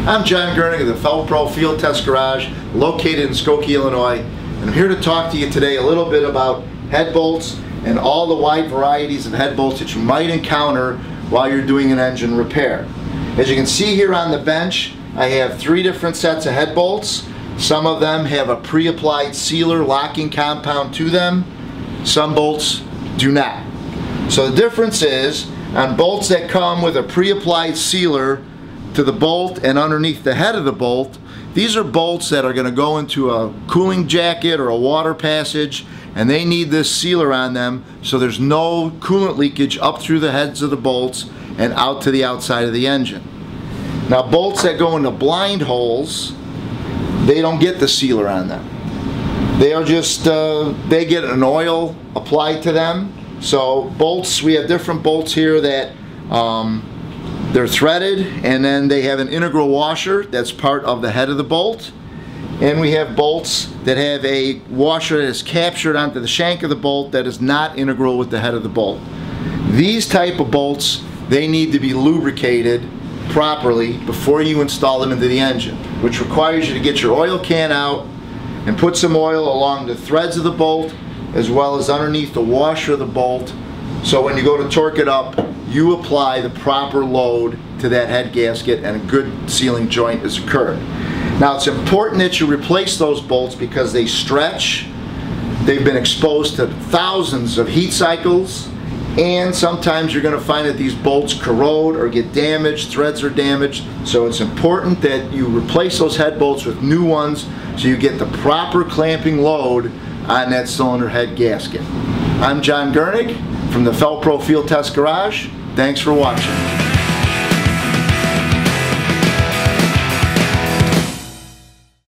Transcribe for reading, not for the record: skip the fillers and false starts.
I'm John Gurnig of the Fel-Pro Field Test Garage, located in Skokie, Illinois. And I'm here to talk to you today a little bit about head bolts and all the wide varieties of head bolts that you might encounter while you're doing an engine repair. As you can see here on the bench, I have 3 different sets of head bolts. Some of them have a pre-applied sealer locking compound to them. Some bolts do not. So the difference is, on bolts that come with a pre-applied sealer to the bolt and underneath the head of the bolt, these are bolts that are going to go into a cooling jacket or a water passage, and they need this sealer on them so there's no coolant leakage up through the heads of the bolts and out to the outside of the engine. Now, bolts that go into blind holes, they don't get the sealer on them. They are just, they get an oil applied to them. So bolts, we have different bolts here that they're threaded, and then they have an integral washer that's part of the head of the bolt. And we have bolts that have a washer that is captured onto the shank of the bolt that is not integral with the head of the bolt. These type of bolts, they need to be lubricated properly before you install them into the engine, which requires you to get your oil can out and put some oil along the threads of the bolt as well as underneath the washer of the bolt, so when you go to torque it up, you apply the proper load to that head gasket and a good sealing joint is occurred. Now, it's important that you replace those bolts because they stretch, they've been exposed to thousands of heat cycles, and sometimes you're going to find that these bolts corrode or get damaged, threads are damaged. So it's important that you replace those head bolts with new ones so you get the proper clamping load on that cylinder head gasket. I'm John Gurnig from the Fel-Pro Field Test Garage. Thanks for watching.